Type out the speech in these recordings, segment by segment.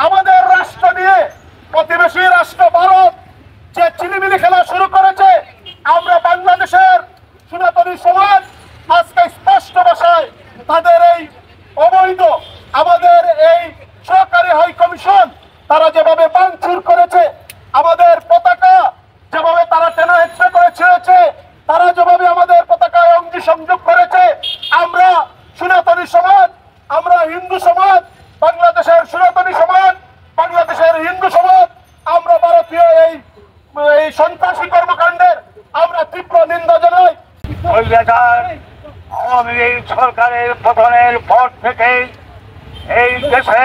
আমাদের রাষ্ট্র নিয়ে প্রতিবেশী রাষ্ট্র ভারত যে চিলিমিলি খেলা শুরু করেছে, আমরা বাংলাদেশের সনাতনী সমাজ আজকে স্পষ্ট ভাষায় তাদের এই অবৈধ আমাদের এই সরকারি হাই কমিশন তারা যেভাবে ভাঙচুর করেছে, আমাদের পতাকা যেভাবে তারা টেনে হেঁচড়ে করে ছিঁড়েছে, তারা যেভাবে আমাদের পতাকায় অঙ্গি সংযোগ করেছে, আমরা সনাতনী সমাজ, আমরা হিন্দু সমাজ, বাংলাদেশের সনাতনী সমাজ, বাংলাদেশের হিন্দু সমাজ, আমরা ভারতীয় এই সন্ত্রাসী কর্মকাণ্ডের আমরা তীব্র নিন্দা জানাই। আওয়ামী লীগ সরকারের পতনের পর থেকে এই দেশে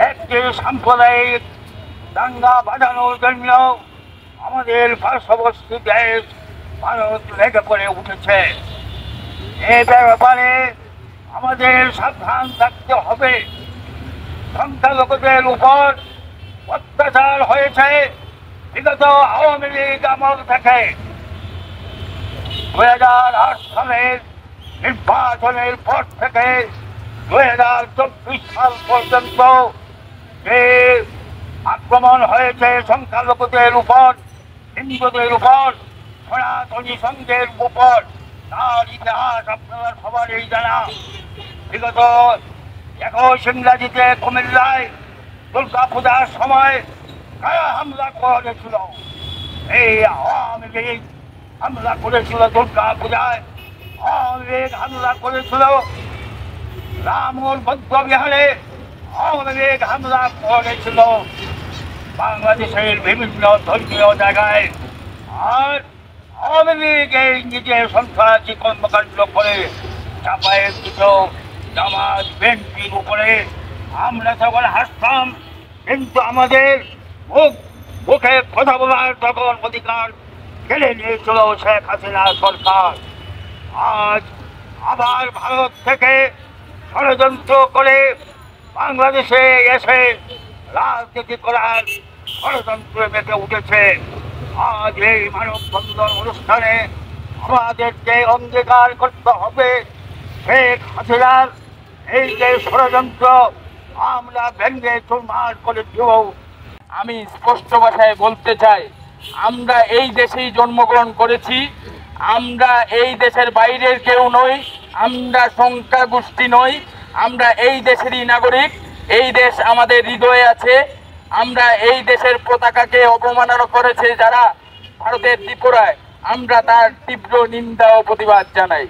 একটি সাম্প্রদায়িক দাঙ্গা বাঁধানোর জন্য আমাদের পার্শ্ববর্তী দেশ ভারত লেগে পড়ে উঠেছে। এই ব্যাপারে আমাদের সাবধান থাকতে হবে। সংখ্যালঘুদের উপর অত্যাচার হয়েছে বিগত আওয়ামী লীগ আমল থেকে। 2008 সালের নির্বাচনের পর থেকে 2024 সাল পর্যন্ত যে আক্রমণ হয়েছে সংখ্যালঘুদের উপর, হিন্দুদের উপর, সনাতনী সংঘের উপর, তার ইতিহাস আপনারা সবারই জানা। বিগত 21 ইংরাজিতে কুমিল্লায় দুর্গা পূজার সময় কারা হামলা করেছিল? এই আওয়ামী লীগ হামলা করেছিল দুর্গা পূজায়। আওয়ামী লীগ হামলা করেছিল রামুর বৌদ্ধ বিহারে। আওয়ামী লীগ হামলা করেছিল বাংলাদেশের বিভিন্ন ধর্মীয় জায়গায়। আর আওয়ামী লীগ এই নিজের সন্ত্রাসী কর্মকাণ্ড করে চাপায়ের দিত জামাত বিএনপির উপরে। আমরা তখন হাসতাম, কিন্তু আমাদের মুখে কথা বলার তখন অধিকার কেড়ে নিয়েছিল শেখ হাসিনা সরকার। আজ আবার ভারত থেকে ষড়যন্ত্র করে বাংলাদেশে এসে রাজনীতি করার ষড়যন্ত্রে মেতে উঠেছে। আজ এই মানববন্ধন অনুষ্ঠানে আমাদেরকে অঙ্গীকার করতে হবে, শেখ হাসিনার এই যে ষড়যন্ত্র আমরা ভেঙে চুরমার করে দেব। আমি স্পষ্ট ভাষায় বলতে চাই, আমরা এই দেশেই জন্মগ্রহণ করেছি। আমরা এই দেশের বাইরের কেউ নই, আমরা সংখ্যা গোষ্ঠী নই, আমরা এই দেশেরই নাগরিক। এই দেশ আমাদের হৃদয়ে আছে। আমরা এই দেশের পতাকাকে অবমাননা করেছে যারা ভারতের ত্রিপুরায়, আমরা তার তীব্র নিন্দা ও প্রতিবাদ জানাই।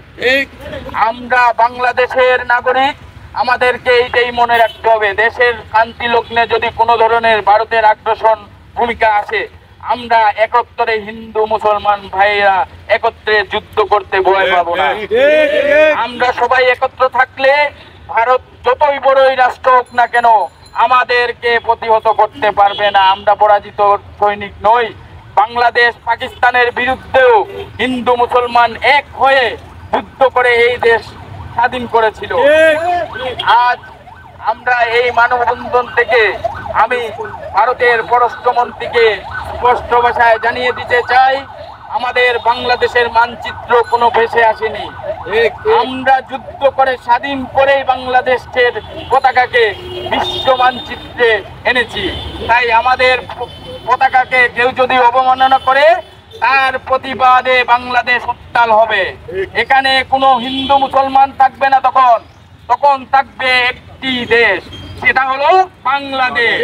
আমরা বাংলাদেশের নাগরিক, আমাদেরকে এইটাই মনে রাখতে হবে, দেশের শান্তি লগ্নে যদি কোনো ধরনের ভারতের আগ্রাসন ভূমিকা আসে, আমরা একত্রে হিন্দু মুসলমান ভাইরা একত্রে যুদ্ধ করতে ভয় পাবো না। আমরা সবাই একত্র থাকলে ভারত যতই বড়ই রাষ্ট্র হোক না কেন আমাদেরকে প্রতিহত করতে পারবে না। আমরা পরাজিত সৈনিক নই। বাংলাদেশ পাকিস্তানের বিরুদ্ধেও হিন্দু মুসলমান এক হয়ে যুদ্ধ করে এই দেশ স্বাধীন করেছিল। আজ আমরা এই মানববন্ধন থেকে আমি ভারতের পররাষ্ট্রমন্ত্রীকে স্পষ্ট ভাষায় জানিয়ে দিতে চাই, আমাদের বাংলাদেশের মানচিত্র কোনো ভেসে আসেনি। আমরা যুদ্ধ করে স্বাধীন করেই বাংলাদেশের পতাকাকে বিশ্ব মানচিত্রে এনেছি। তাই আমাদের পতাকাকে কেউ যদি অবমাননা করে তার প্রতিবাদে বাংলাদেশ উত্তাল হবে। এখানে কোনো হিন্দু মুসলমান থাকবে না, তখন থাকবে একটি দেশ, সেটা হলো বাংলাদেশ।